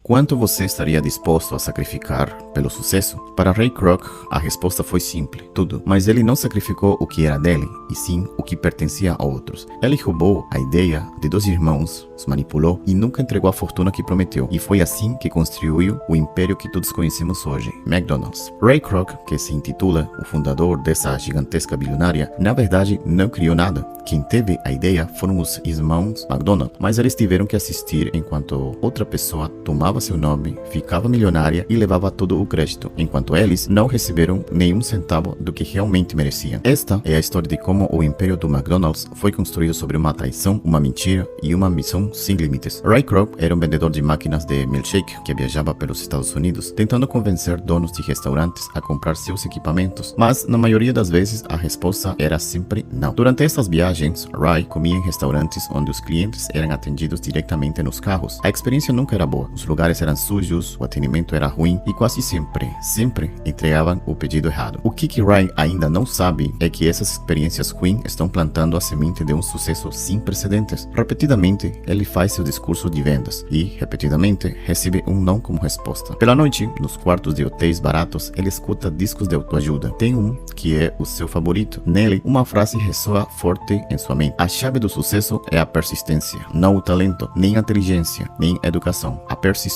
Quanto você estaria disposto a sacrificar pelo sucesso? Para Ray Kroc, a resposta foi simples, tudo. Mas ele não sacrificou o que era dele, e sim o que pertencia a outros. Ele roubou a ideia de dois irmãos, os manipulou e nunca entregou a fortuna que prometeu. E foi assim que construiu o império que todos conhecemos hoje, McDonald's. Ray Kroc, que se intitula o fundador dessa gigantesca bilionária, na verdade não criou nada. Quem teve a ideia foram os irmãos McDonald, mas eles tiveram que assistir enquanto outra pessoa tomava seu nome, ficava milionária e levava todo o crédito, enquanto eles não receberam nenhum centavo do que realmente mereciam. Esta é a história de como o império do McDonald's foi construído sobre uma traição, uma mentira e uma missão sem limites. Ray Kroc era um vendedor de máquinas de milkshake que viajava pelos Estados Unidos, tentando convencer donos de restaurantes a comprar seus equipamentos, mas na maioria das vezes a resposta era sempre não. Durante estas viagens, Ray comia em restaurantes onde os clientes eram atendidos diretamente nos carros. A experiência nunca era boa, os lugares eram sujos, o atendimento era ruim e quase sempre entregavam o pedido errado. O que Ray ainda não sabe é que essas experiências ruins estão plantando a semente de um sucesso sem precedentes. Repetidamente, ele faz seu discurso de vendas e, repetidamente, recebe um não como resposta. Pela noite, nos quartos de hotéis baratos, ele escuta discos de autoajuda. Tem um que é o seu favorito. Nele, uma frase ressoa forte em sua mente. A chave do sucesso é a persistência, não o talento, nem a inteligência, nem a educação. A persistência.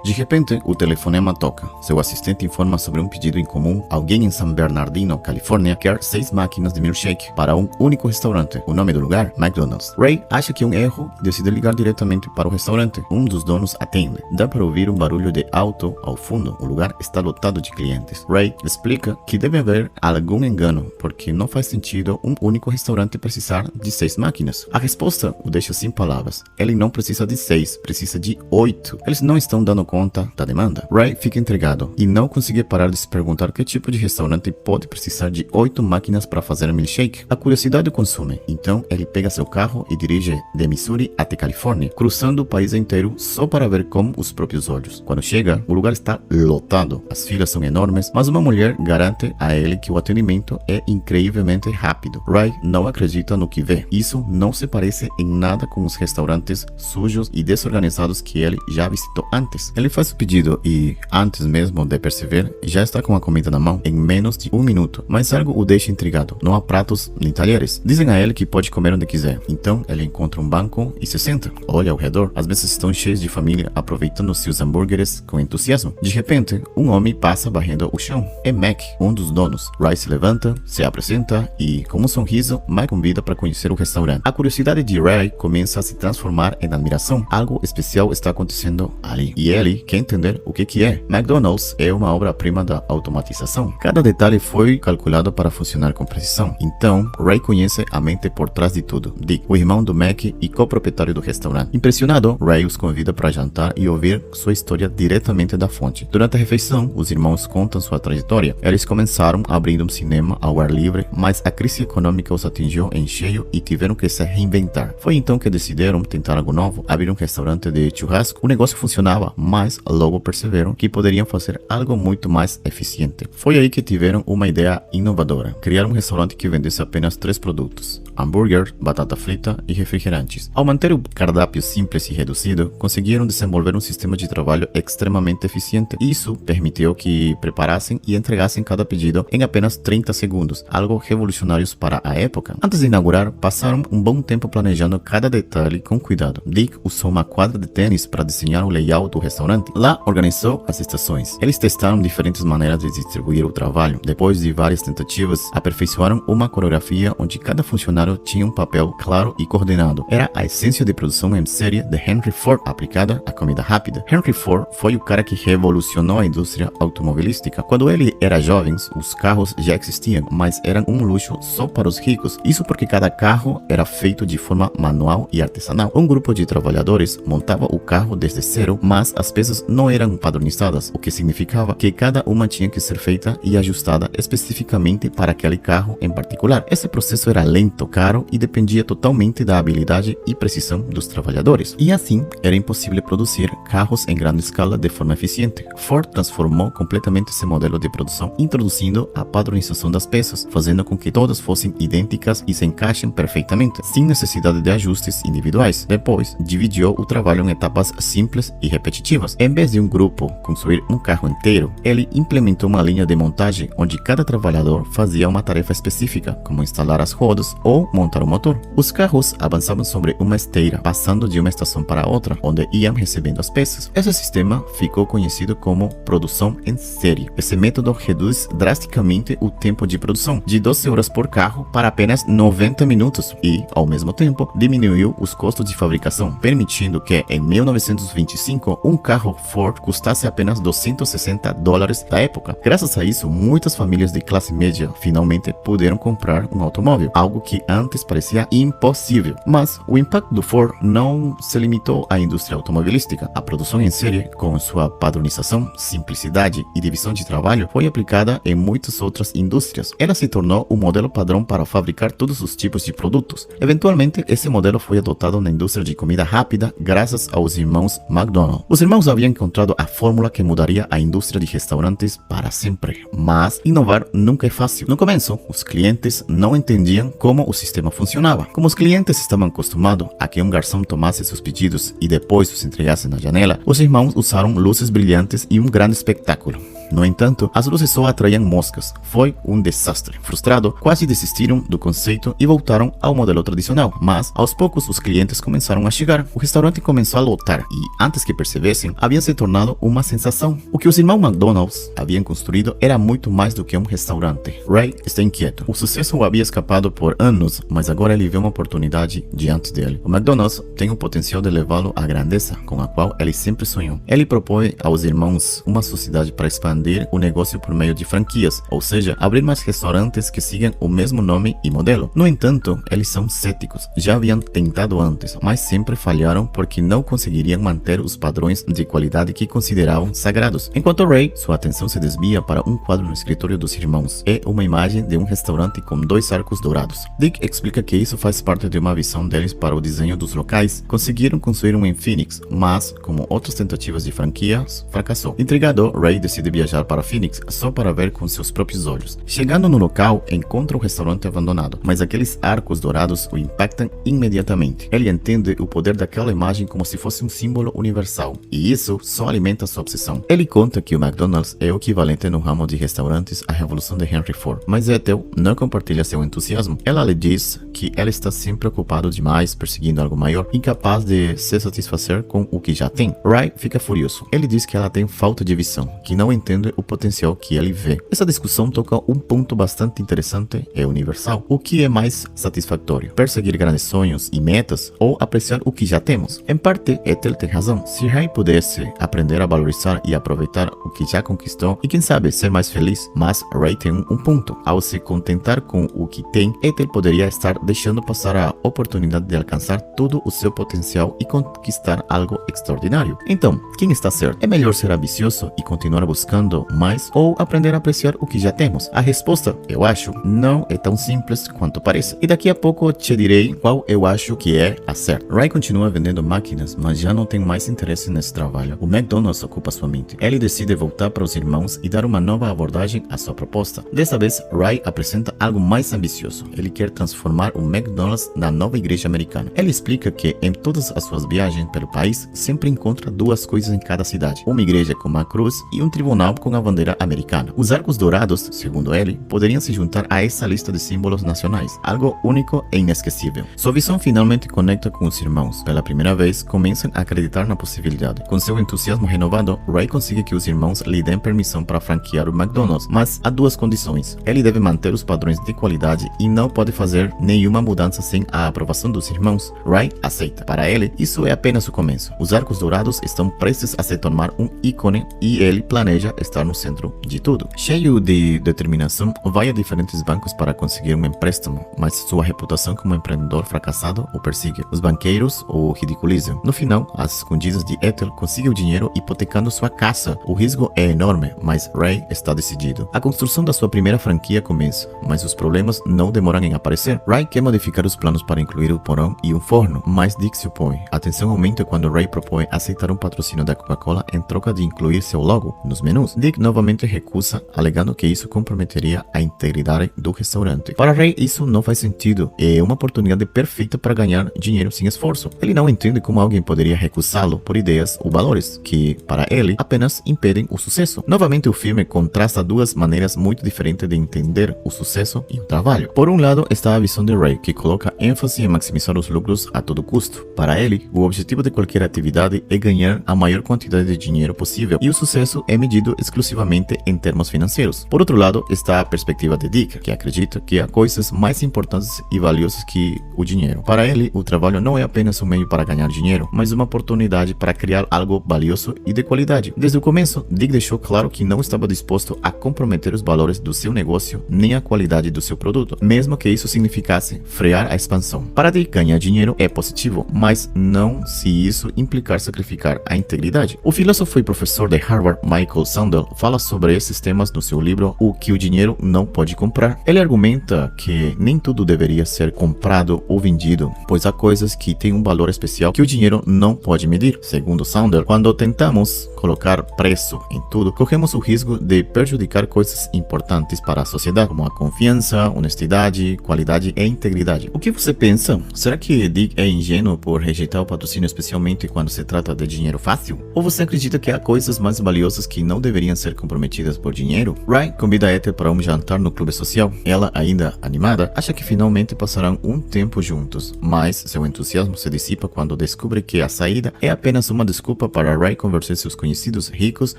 De repente, o telefonema toca. Seu assistente informa sobre um pedido incomum. Alguém em San Bernardino, Califórnia, quer 6 máquinas de milkshake para um único restaurante. O nome do lugar? McDonald's. Ray acha que é um erro e decide ligar diretamente para o restaurante. Um dos donos atende. Dá para ouvir um barulho de auto ao fundo. O lugar está lotado de clientes. Ray explica que deve haver algum engano, porque não faz sentido um único restaurante precisar de 6 máquinas. A resposta o deixa sem palavras. Ele não precisa de 6, precisa de 8. Eles não estão dando conta da demanda. Ray fica intrigado e não consegue parar de se perguntar que tipo de restaurante pode precisar de 8 máquinas para fazer milkshake. A curiosidade o consome, então ele pega seu carro e dirige de Missouri até Califórnia, cruzando o país inteiro só para ver com os próprios olhos. Quando chega, o lugar está lotado, as filas são enormes, mas uma mulher garante a ele que o atendimento é incrivelmente rápido. Ray não acredita no que vê. Isso não se parece em nada com os restaurantes sujos e desorganizados que ele já visitou antes. Ele faz o pedido e, antes mesmo de perceber, já está com a comida na mão em menos de 1 minuto. Mas algo o deixa intrigado. Não há pratos nem talheres. Dizem a ele que pode comer onde quiser. Então, ele encontra um banco e se senta. Olha ao redor. As mesas estão cheias de família aproveitando seus hambúrgueres com entusiasmo. De repente, um homem passa varrendo o chão. É Mac, um dos donos. Ray se levanta, se apresenta e, com um sorriso, Mac convida para conhecer o restaurante. A curiosidade de Ray começa a se transformar em admiração. Algo especial está acontecendo ali. E ele quer entender o que é. McDonald's é uma obra-prima da automatização. Cada detalhe foi calculado para funcionar com precisão. Então, Ray conhece a mente por trás de tudo. Dick, o irmão do Mac e coproprietário do restaurante. Impressionado, Ray os convida para jantar e ouvir sua história diretamente da fonte. Durante a refeição, os irmãos contam sua trajetória. Eles começaram abrindo um cinema ao ar livre, mas a crise econômica os atingiu em cheio e tiveram que se reinventar. Foi então que decidiram tentar algo novo, abrir um restaurante de churrasco. O negócio funcionava, mas logo perceberam que poderiam fazer algo muito mais eficiente. Foi aí que tiveram uma ideia inovadora: criar um restaurante que vendesse apenas 3 produtos: hambúrguer, batata frita e refrigerantes. Ao manter o cardápio simples e reduzido, conseguiram desenvolver um sistema de trabalho extremamente eficiente. Isso permitiu que preparassem e entregassem cada pedido em apenas 30 segundos, algo revolucionário para a época. Antes de inaugurar, passaram um bom tempo planejando cada detalhe com cuidado. Dick usou uma quadra de tênis para desenhar o layout do restaurante. Lá, organizou as estações. Eles testaram diferentes maneiras de distribuir o trabalho. Depois de várias tentativas, aperfeiçoaram uma coreografia onde cada funcionário tinha um papel claro e coordenado. Era a essência de produção em série de Henry Ford aplicada à comida rápida. Henry Ford foi o cara que revolucionou a indústria automobilística. Quando ele era jovem, os carros já existiam, mas eram um luxo só para os ricos. Isso porque cada carro era feito de forma manual e artesanal. Um grupo de trabalhadores montava o carro desde zero, mas as peças não eram padronizadas, o que significava que cada uma tinha que ser feita e ajustada especificamente para aquele carro em particular. Esse processo era lento, caro e dependia totalmente da habilidade e precisão dos trabalhadores. E assim, era impossível produzir carros em grande escala de forma eficiente. Ford transformou completamente esse modelo de produção, introduzindo a padronização das peças, fazendo com que todas fossem idênticas e se encaixem perfeitamente, sem necessidade de ajustes individuais. Depois, dividiu o trabalho em etapas simples e repetitivas. Em vez de um grupo construir um carro inteiro, ele implementou uma linha de montagem onde cada trabalhador fazia uma tarefa específica, como instalar as rodas ou montar o motor. Os carros avançavam sobre uma esteira, passando de uma estação para outra, onde iam recebendo as peças. Esse sistema ficou conhecido como produção em série. Esse método reduz drasticamente o tempo de produção, de 12 horas por carro para apenas 90 minutos e, ao mesmo tempo, diminuiu os custos de fabricação, permitindo que, em 1925, um carro Ford custasse apenas $260 da época. Graças a isso, muitas famílias de classe média finalmente puderam comprar um automóvel, algo que antes parecia impossível. Mas o impacto do Ford não se limitou à indústria automobilística. A produção em série, com sua padronização, simplicidade e divisão de trabalho, foi aplicada em muitas outras indústrias. Ela se tornou o modelo padrão para fabricar todos os tipos de produtos. Eventualmente, esse modelo foi adotado na indústria de comida rápida graças aos irmãos McDonald. Os irmãos haviam encontrado a fórmula que mudaria a indústria de restaurantes para sempre. Mas inovar nunca é fácil. No começo, os clientes não entendiam como o sistema funcionava. Como os clientes estavam acostumados a que um garçom tomasse seus pedidos e depois os entregasse na janela, os irmãos usaram luzes brilhantes e um grande espetáculo. No entanto, as luzes só atraíam moscas. Foi um desastre. Frustrado, quase desistiram do conceito e voltaram ao modelo tradicional. Mas, aos poucos, os clientes começaram a chegar. O restaurante começou a lotar e, antes que percebessem, havia se tornado uma sensação. O que os irmãos McDonald's haviam construído era muito mais do que um restaurante. Ray está inquieto. O sucesso o havia escapado por anos, mas agora ele vê uma oportunidade diante dele. O McDonald's tem o potencial de levá-lo à grandeza com a qual ele sempre sonhou. Ele propõe aos irmãos uma sociedade para expandir o negócio por meio de franquias, ou seja, abrir mais restaurantes que sigam o mesmo nome e modelo. No entanto, eles são céticos. Já haviam tentado antes, mas sempre falharam porque não conseguiriam manter os padrões de qualidade que consideravam sagrados. Enquanto Ray, sua atenção se desvia para um quadro no escritório dos irmãos. É uma imagem de um restaurante com 2 arcos dourados. Dick explica que isso faz parte de uma visão deles para o desenho dos locais. Conseguiram construir um em Phoenix, mas, como outras tentativas de franquias, fracassou. Intrigado, Ray decide viajar para Phoenix só para ver com seus próprios olhos. Chegando no local, encontra o restaurante abandonado, mas aqueles arcos dourados o impactam imediatamente. Ele entende o poder daquela imagem como se fosse um símbolo universal, e isso só alimenta sua obsessão. Ele conta que o McDonald's é o equivalente no ramo de restaurantes à revolução de Henry Ford, mas Ethel não compartilha seu entusiasmo. Ela lhe diz que ela está sempre ocupado demais, perseguindo algo maior, incapaz de se satisfazer com o que já tem. Ray fica furioso. Ele diz que ela tem falta de visão, que não entende o potencial que ele vê. Essa discussão toca um ponto bastante interessante e universal. O que é mais satisfatório? Perseguir grandes sonhos e metas ou apreciar o que já temos? Em parte, Ethel tem razão. Se Ray pudesse aprender a valorizar e aproveitar o que já conquistou e quem sabe ser mais feliz, mas Ray tem um ponto. Ao se contentar com o que tem, Ethel poderia estar deixando passar a oportunidade de alcançar todo o seu potencial e conquistar algo extraordinário. Então, quem está certo? É melhor ser ambicioso e continuar buscando mais ou aprender a apreciar o que já temos? A resposta, eu acho, não é tão simples quanto parece. E daqui a pouco te direi qual eu acho que é a certa. Ray continua vendendo máquinas, mas já não tem mais interesse nesse trabalho. O McDonald's ocupa sua mente. Ele decide voltar para os irmãos e dar uma nova abordagem à sua proposta. Desta vez, Ray apresenta algo mais ambicioso. Ele quer transformar o McDonald's na nova igreja americana. Ele explica que em todas as suas viagens pelo país, sempre encontra 2 coisas em cada cidade. Uma igreja com uma cruz e um tribunal com a bandeira americana. Os arcos dourados, segundo ele, poderiam se juntar a essa lista de símbolos nacionais, algo único e inesquecível. Sua visão finalmente conecta com os irmãos. Pela primeira vez, começam a acreditar na possibilidade. Com seu entusiasmo renovado, Ray consegue que os irmãos lhe deem permissão para franquear o McDonald's, mas há 2 condições. Ele deve manter os padrões de qualidade e não pode fazer nenhuma mudança sem a aprovação dos irmãos. Ray aceita. Para ele, isso é apenas o começo. Os arcos dourados estão prestes a se tornar um ícone e ele planeja estar no centro de tudo. Cheio de determinação, vai a diferentes bancos para conseguir um empréstimo, mas sua reputação como empreendedor fracassado o persegue. Os banqueiros o ridiculizam. No final, às escondidas de Ethel, consegue o dinheiro hipotecando sua casa. O risco é enorme, mas Ray está decidido. A construção da sua primeira franquia começa, mas os problemas não demoram em aparecer. Ray quer modificar os planos para incluir o porão e um forno, mas Dick se opõe. A tensão aumenta quando Ray propõe aceitar um patrocínio da Coca-Cola em troca de incluir seu logo nos menus. irmãos, Dick novamente recusa, alegando que isso comprometeria a integridade do restaurante. Para Ray, isso não faz sentido. É uma oportunidade perfeita para ganhar dinheiro sem esforço. Ele não entende como alguém poderia recusá-lo por ideias ou valores que, para ele, apenas impedem o sucesso. Novamente, o filme contrasta duas maneiras muito diferentes de entender o sucesso e o trabalho. Por um lado, está a visão de Ray, que coloca ênfase em maximizar os lucros a todo custo. Para ele, o objetivo de qualquer atividade é ganhar a maior quantidade de dinheiro possível, e o sucesso é medido exclusivamente em termos financeiros. Por outro lado, está a perspectiva de Dick, que acredita que há coisas mais importantes e valiosas que o dinheiro. Para ele, o trabalho não é apenas um meio para ganhar dinheiro, mas uma oportunidade para criar algo valioso e de qualidade. Desde o começo, Dick deixou claro que não estava disposto a comprometer os valores do seu negócio nem a qualidade do seu produto, mesmo que isso significasse frear a expansão. Para Dick, ganhar dinheiro é positivo, mas não se isso implicar sacrificar a integridade. O filósofo e professor de Harvard, Michael Sandel, fala sobre esses temas no seu livro O que o dinheiro não pode comprar. Ele argumenta que nem tudo deveria ser comprado ou vendido, pois há coisas que têm um valor especial que o dinheiro não pode medir. Segundo Sandel, quando tentamos colocar preço em tudo, corremos o risco de prejudicar coisas importantes para a sociedade, como a confiança, honestidade, qualidade e integridade. O que você pensa? Será que Dick é ingênuo por rejeitar o patrocínio, especialmente quando se trata de dinheiro fácil? Ou você acredita que há coisas mais valiosas que não deveriam ser comprometidas por dinheiro? Ray convida Ethel para um jantar no clube social. Ela, ainda animada, acha que finalmente passarão um tempo juntos, mas seu entusiasmo se dissipa quando descobre que a saída é apenas uma desculpa para Ray convencer seus conhecidos ricos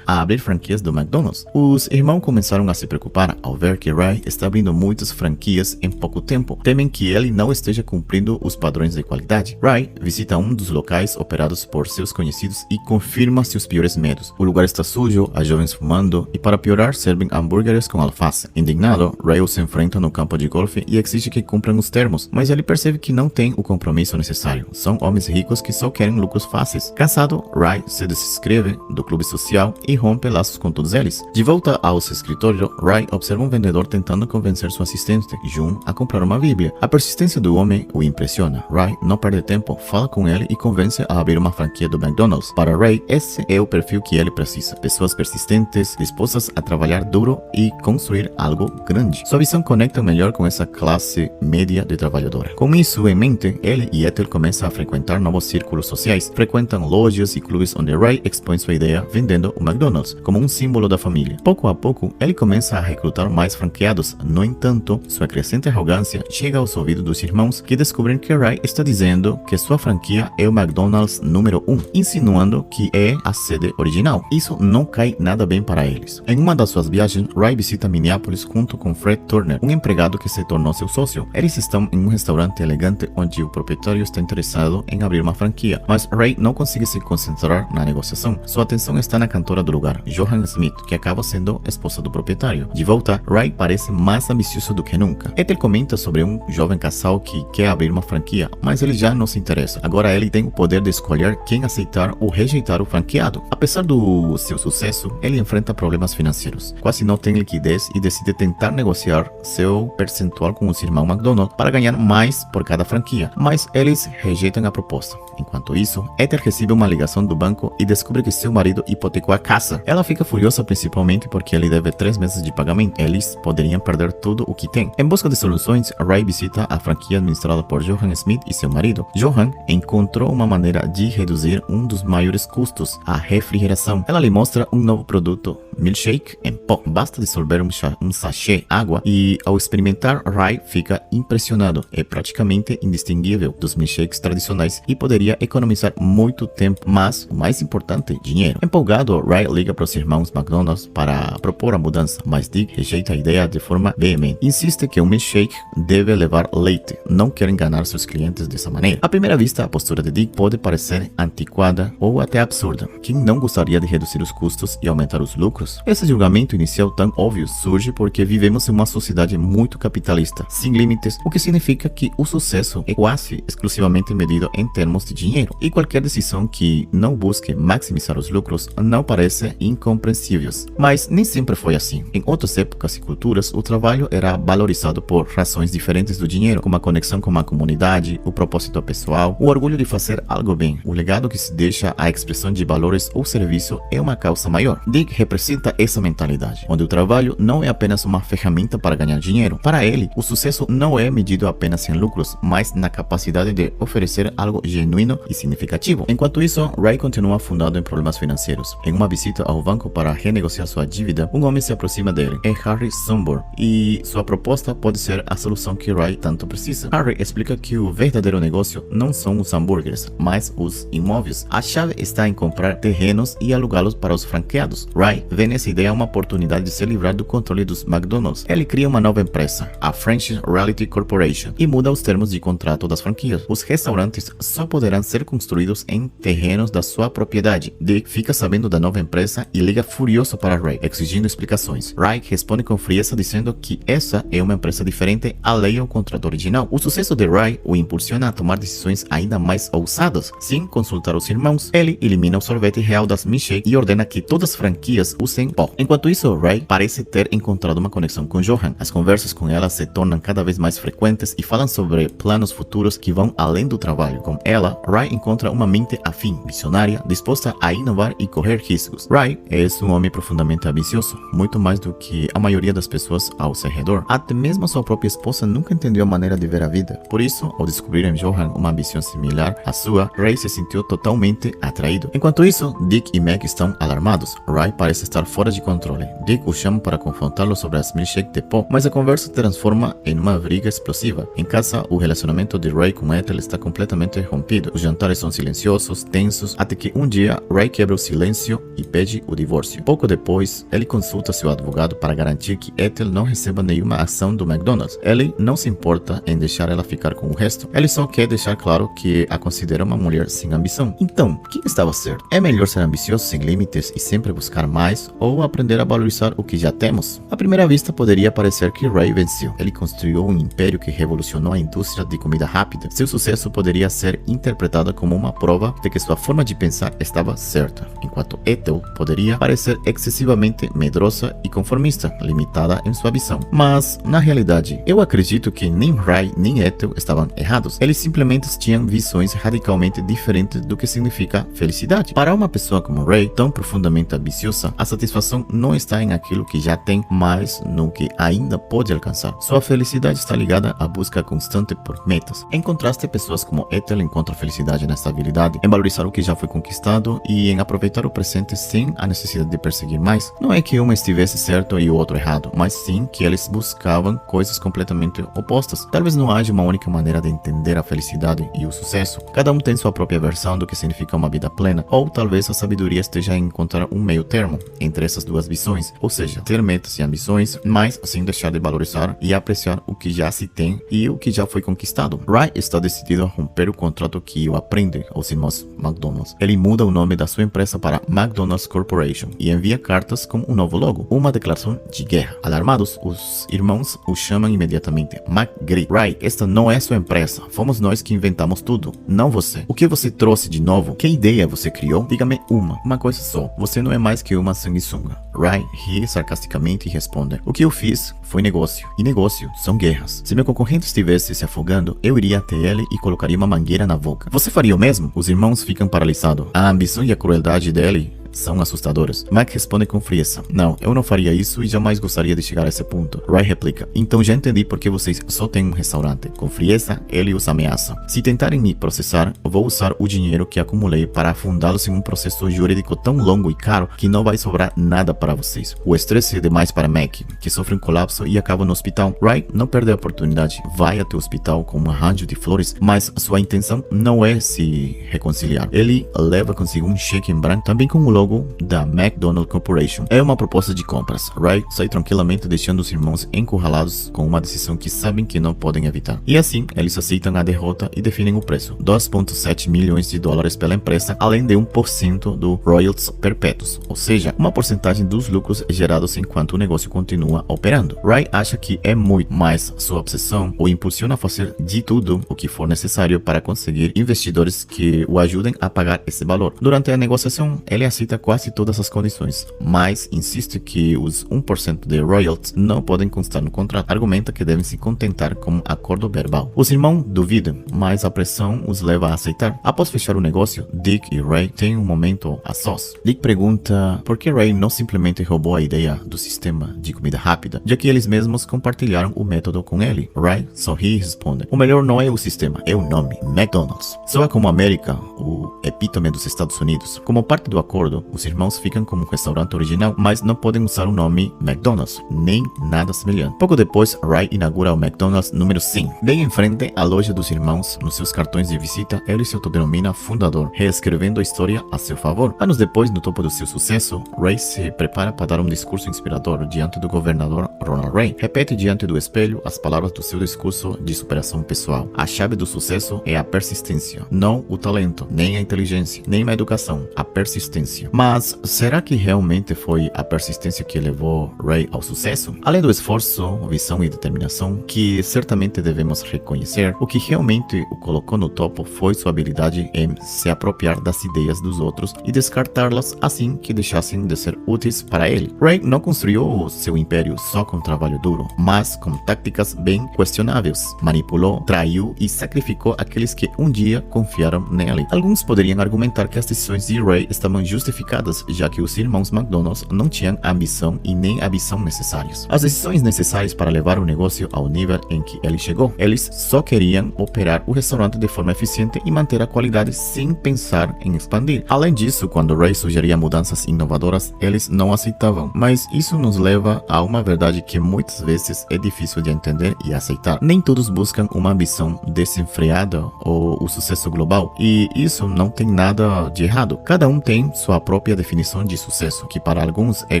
a abrir franquias do McDonald's. Os irmãos começaram a se preocupar ao ver que Ray está abrindo muitas franquias em pouco tempo. Temem que ele não esteja cumprindo os padrões de qualidade. Ray visita um dos locais operados por seus conhecidos e confirma seus piores medos. O lugar está sujo, há jovens fumando e, para piorar, servem hambúrgueres com alface. Indignado, Ray os enfrenta no campo de golfe e exige que cumpram os termos, mas ele percebe que não tem o compromisso necessário. São homens ricos que só querem lucros fáceis. Cansado, Ray se desinscreve do clube social e rompe laços com todos eles. De volta ao seu escritório, Ray observa um vendedor tentando convencer sua assistente, June, a comprar uma bíblia. A persistência do homem o impressiona. Ray não perde tempo, fala com ele e convence a abrir uma franquia do McDonald's. Para Ray, esse é o perfil que ele precisa. Pessoas persistentes, dispostas a trabalhar duro e construir algo grande. Sua visão conecta melhor com essa classe média de trabalhadora. Com isso em mente, ele e Ethel começam a frequentar novos círculos sociais, frequentam lojas e clubes onde Ray expõe sua ideia vendendo o McDonald's como um símbolo da família. Pouco a pouco, ele começa a recrutar mais franqueados. No entanto, sua crescente arrogância chega aos ouvidos dos irmãos, que descobrem que Ray está dizendo que sua franquia é o McDonald's número 1, insinuando que é a sede original. Isso não cai nada bem para eles. Em uma das suas viagens, Ray visita Minneapolis junto com Fred Turner, um empregado que se tornou seu sócio. Eles estão em um restaurante elegante onde o proprietário está interessado em abrir uma franquia, mas Ray não consegue se concentrar na negociação. Sua atenção está na cantora do lugar, Johan Smith, que acaba sendo esposa do proprietário. De volta, Ray parece mais ambicioso do que nunca. Ethel comenta sobre um jovem casal que quer abrir uma franquia, mas ele já não se interessa. Agora ele tem o poder de escolher quem aceitar ou rejeitar o franqueado. Apesar do seu sucesso, ele enfrenta problemas financeiros. Quase não tem liquidez e decide tentar negociar seu percentual com os irmãos McDonald para ganhar mais por cada franquia, mas eles rejeitam a proposta. Enquanto isso, Ethel recebe uma ligação do banco e descobre que seu marido hipotecou a casa. Ela fica furiosa principalmente porque ele deve 3 meses de pagamento. Eles poderiam perder tudo o que tem. Em busca de soluções, Ray visita a franquia administrada por Johan Smith e seu marido. Johan encontrou uma maneira de reduzir um dos maiores custos, a refrigeração. Ela lhe mostra um novo produto, milkshake em pó. Basta dissolver um sachê água e, ao experimentar, Ray fica impressionado. É praticamente indistinguível dos milkshakes tradicionais e poderia economizar muito tempo, mas o mais importante, dinheiro. Empolgado, Ray liga para os irmãos McDonald's para propor a mudança, mas Dick rejeita a ideia de forma veemente. Insiste que um milkshake deve levar leite, não quer enganar seus clientes dessa maneira. À primeira vista, a postura de Dick pode parecer antiquada ou até absurda. Quem não gostaria de reduzir os custos e aumentar os lucros? Esse julgamento inicial tão óbvio surge porque vivemos em uma sociedade muito capitalista, sem limites, o que significa que o sucesso é quase exclusivamente medido em termos de dinheiro, e qualquer decisão que não busque maximizar os lucros não parece incompreensível. Mas nem sempre foi assim. Em outras épocas e culturas, o trabalho era valorizado por razões diferentes do dinheiro, como a conexão com a comunidade, o propósito pessoal, o orgulho de fazer algo bem. O legado que se deixa à expressão de valores ou serviço é uma causa maior. Dick representa representa essa mentalidade, onde o trabalho não é apenas uma ferramenta para ganhar dinheiro. Para ele, o sucesso não é medido apenas em lucros, mas na capacidade de oferecer algo genuíno e significativo. Enquanto isso, Ray continua afundado em problemas financeiros. Em uma visita ao banco para renegociar sua dívida, um homem se aproxima dele. É Harry Sonborn, e sua proposta pode ser a solução que Ray tanto precisa. Harry explica que o verdadeiro negócio não são os hambúrgueres, mas os imóveis. A chave está em comprar terrenos e alugá-los para os franqueados. Ray vê nessa ideia uma oportunidade de se livrar do controle dos McDonald's. Ele cria uma nova empresa, a French Realty Corporation, e muda os termos de contrato das franquias. Os restaurantes só poderão ser construídos em terrenos da sua propriedade. Dick fica sabendo da nova empresa e liga furioso para Ray, exigindo explicações. Ray responde com frieza dizendo que essa é uma empresa diferente alheia ao contrato original. O sucesso de Ray o impulsiona a tomar decisões ainda mais ousadas. Sem consultar os irmãos, ele elimina o sorvete real das milkshakes e ordena que todas as franquias usem pó. Enquanto isso, Ray parece ter encontrado uma conexão com Johan. As conversas com ela se tornam cada vez mais frequentes e falam sobre planos futuros que vão além do trabalho. Com ela, Ray encontra uma mente afim, visionária, disposta a inovar e correr riscos. Ray é um homem profundamente ambicioso, muito mais do que a maioria das pessoas ao seu redor. Até mesmo sua própria esposa nunca entendeu a maneira de ver a vida. Por isso, ao descobrir em Johan uma ambição similar à sua, Ray se sentiu totalmente atraído. Enquanto isso, Dick e Meg estão alarmados. Ray parece estar fora de controle. Dick o chama para confrontá-lo sobre as milkshakes de pó, mas a conversa se transforma em uma briga explosiva. Em casa, o relacionamento de Ray com Ethel está completamente rompido. Os jantares são silenciosos, tensos, até que um dia Ray quebra o silêncio e pede o divórcio. Pouco depois, ele consulta seu advogado para garantir que Ethel não receba nenhuma ação do McDonald's. Ele não se importa em deixar ela ficar com o resto. Ele só quer deixar claro que a considera uma mulher sem ambição. Então, quem estava certo? É melhor ser ambicioso sem limites e sempre buscar mais, ou aprender a valorizar o que já temos? À primeira vista, poderia parecer que Ray venceu. Ele construiu um império que revolucionou a indústria de comida rápida. Seu sucesso poderia ser interpretado como uma prova de que sua forma de pensar estava certa, enquanto Ethel poderia parecer excessivamente medrosa e conformista, limitada em sua visão. Mas, na realidade, eu acredito que nem Ray nem Ethel estavam errados. Eles simplesmente tinham visões radicalmente diferentes do que significa felicidade. Para uma pessoa como Ray, tão profundamente ambiciosa, a satisfação não está em aquilo que já tem, mas no que ainda pode alcançar. Sua felicidade está ligada à busca constante por metas. Em contraste, pessoas como Ethel encontram felicidade na estabilidade, em valorizar o que já foi conquistado e em aproveitar o presente sem a necessidade de perseguir mais. Não é que uma estivesse certo e o outro errado, mas sim que eles buscavam coisas completamente opostas. Talvez não haja uma única maneira de entender a felicidade e o sucesso. Cada um tem sua própria versão do que significa uma vida plena, ou talvez a sabedoria esteja em encontrar um meio termo entre essas duas visões, ou seja, ter metas e ambições, mas sem deixar de valorizar e apreciar o que já se tem e o que já foi conquistado. Ray está decidido a romper o contrato que o aprende aos irmãos McDonald's. Ele muda o nome da sua empresa para McDonald's Corporation e envia cartas com um novo logo, uma declaração de guerra. Alarmados, os irmãos o chamam imediatamente. Mac grita: Ray, esta não é sua empresa. Fomos nós que inventamos tudo, não você. O que você trouxe de novo? Que ideia você criou? Diga-me uma coisa só. Você não é mais que uma sanguessuga. Ray ri sarcasticamente e responde: o que eu fiz foi negócio. E negócio são guerras. Se meu concorrente estivesse se afogando, eu iria até ele e colocaria uma mangueira na boca. Você faria o mesmo? Os irmãos ficam paralisados. A ambição e a crueldade dele são assustadoras. Mac responde com frieza: não, eu não faria isso e jamais gostaria de chegar a esse ponto. Ray replica: então já entendi por que vocês só têm um restaurante. Com frieza, ele os ameaça: se tentarem me processar, vou usar o dinheiro que acumulei para afundá-los em um processo jurídico tão longo e caro que não vai sobrar nada para vocês. O estresse é demais para Mac, que sofre um colapso e acaba no hospital. Ray não perde a oportunidade, vai até o hospital com um arranjo de flores, mas sua intenção não é se reconciliar. Ele leva consigo um cheque em branco, também com o logo da McDonald's Corporation. É uma proposta de compras. Ray sai tranquilamente, deixando os irmãos encurralados com uma decisão que sabem que não podem evitar. E assim, eles aceitam a derrota e definem o preço: 2,7 milhões de dólares pela empresa, além de 1% do royalties perpétuos, ou seja, uma porcentagem dos lucros gerados enquanto o negócio continua operando. Ray acha que é muito, mas sua obsessão o impulsiona a fazer de tudo o que for necessário para conseguir investidores que o ajudem a pagar esse valor. Durante a negociação, ele aceita aceita quase todas as condições, mas insiste que os 1% de royalties não podem constar no contrato. Argumenta que devem se contentar com um acordo verbal. Os irmãos duvidam, mas a pressão os leva a aceitar. Após fechar o negócio, Dick e Ray têm um momento a sós. Dick pergunta por que Ray não simplesmente roubou a ideia do sistema de comida rápida, já que eles mesmos compartilharam o método com ele. Ray sorri e responde: o melhor não é o sistema, é o nome, McDonald's. Soa como América, o epítome dos Estados Unidos. Como parte do acordo, os irmãos ficam como um restaurante original, mas não podem usar o nome McDonald's, nem nada semelhante. Pouco depois, Ray inaugura o McDonald's número 100. Bem em frente à loja dos irmãos, nos seus cartões de visita, ele se autodenomina fundador, reescrevendo a história a seu favor. Anos depois, no topo do seu sucesso, Ray se prepara para dar um discurso inspirador diante do governador Ronald Reagan. Repete diante do espelho as palavras do seu discurso de superação pessoal. A chave do sucesso é a persistência, não o talento, nem a inteligência, nem a educação, a persistência. Mas será que realmente foi a persistência que levou Ray ao sucesso? Além do esforço, visão e determinação, que certamente devemos reconhecer, o que realmente o colocou no topo foi sua habilidade em se apropriar das ideias dos outros e descartá-las assim que deixassem de ser úteis para ele. Ray não construiu seu império só com trabalho duro, mas com táticas bem questionáveis. Manipulou, traiu e sacrificou aqueles que um dia confiaram nele. Alguns poderiam argumentar que as decisões de Ray estavam justificadas, já que os irmãos McDonald's não tinham a ambição e nem a visão necessários. As decisões necessárias para levar o negócio ao nível em que ele chegou. Eles só queriam operar o restaurante de forma eficiente e manter a qualidade sem pensar em expandir. Além disso, quando Ray sugeria mudanças inovadoras, eles não aceitavam. Mas isso nos leva a uma verdade que muitas vezes é difícil de entender e aceitar. Nem todos buscam uma ambição desenfreada ou o sucesso global, e isso não tem nada de errado. Cada um tem sua própria definição de sucesso, que para alguns é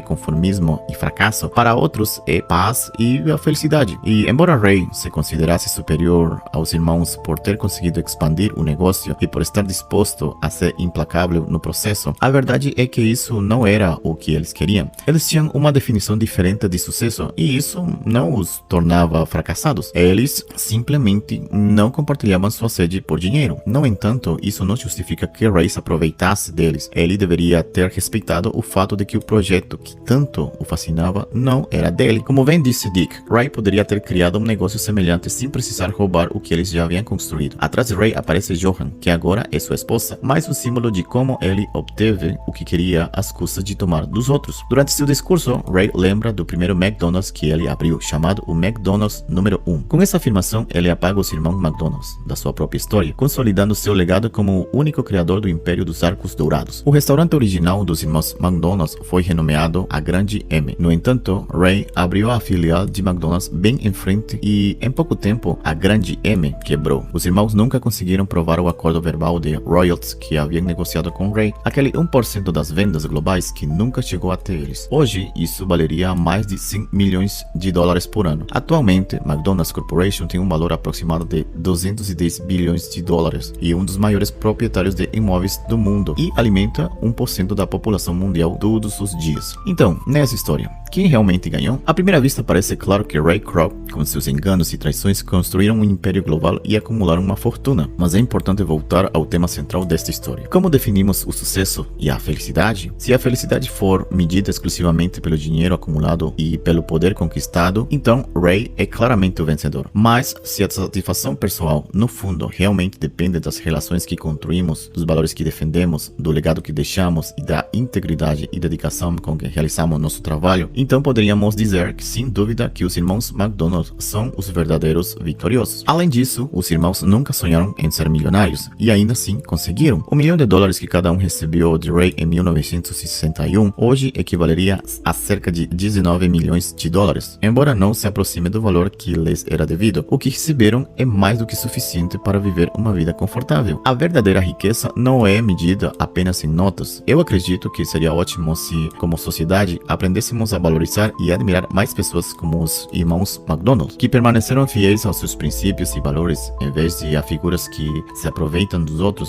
conformismo e fracasso, para outros é paz e a felicidade. E embora Ray se considerasse superior aos irmãos por ter conseguido expandir o negócio e por estar disposto a ser implacável no processo, a verdade é que isso não era o que eles queriam. Eles tinham uma definição diferente de sucesso e isso não os tornava fracassados. Eles simplesmente não compartilhavam sua sede por dinheiro. No entanto, isso não justifica que Ray se aproveitasse deles. Ele deveria ter respeitado o fato de que o projeto que tanto o fascinava não era dele. Como bem disse Dick, Ray poderia ter criado um negócio semelhante sem precisar roubar o que eles já haviam construído. Atrás de Ray aparece Johan, que agora é sua esposa, mais um símbolo de como ele obteve o que queria às custas de tomar dos outros. Durante seu discurso, Ray lembra do primeiro McDonald's que ele abriu, chamado o McDonald's número 1. Com essa afirmação, ele apaga os irmãos McDonald's da sua própria história, consolidando seu legado como o único criador do Império dos Arcos Dourados. O restaurante original dos irmãos McDonald's foi renomeado a Grande M. No entanto, Ray abriu a filial de McDonald's bem em frente e, em pouco tempo, a Grande M quebrou. Os irmãos nunca conseguiram provar o acordo verbal de royalties que haviam negociado com Ray, aquele 1% das vendas globais que nunca chegou até eles. Hoje, isso valeria mais de 100 milhões de dólares por ano. Atualmente, McDonald's Corporation tem um valor aproximado de 210 bilhões de dólares e é um dos maiores proprietários de imóveis do mundo e alimenta 1% da população mundial todos os dias. Então, nessa história, quem realmente ganhou? À primeira vista parece claro que Ray Kroc, com seus enganos e traições, construíram um império global e acumularam uma fortuna. Mas é importante voltar ao tema central desta história. Como definimos o sucesso e a felicidade? Se a felicidade for medida exclusivamente pelo dinheiro acumulado e pelo poder conquistado, então Ray é claramente o vencedor. Mas se a satisfação pessoal, no fundo, realmente depende das relações que construímos, dos valores que defendemos, do legado que deixamos e da integridade e dedicação com que realizamos nosso trabalho, então poderíamos dizer que sem dúvida que os irmãos McDonald são os verdadeiros vitoriosos. Além disso, os irmãos nunca sonharam em ser milionários e ainda assim conseguiram. $1 milhão que cada um recebeu de Ray em 1961 hoje equivaleria a cerca de 19 milhões de dólares, embora não se aproxime do valor que lhes era devido. O que receberam é mais do que suficiente para viver uma vida confortável. A verdadeira riqueza não é medida apenas em notas. Eu acredito que seria ótimo se, como sociedade, aprendêssemos a valorizar e admirar mais pessoas como os irmãos McDonald, que permaneceram fiéis aos seus princípios e valores, em vez de a figuras que se aproveitam dos outros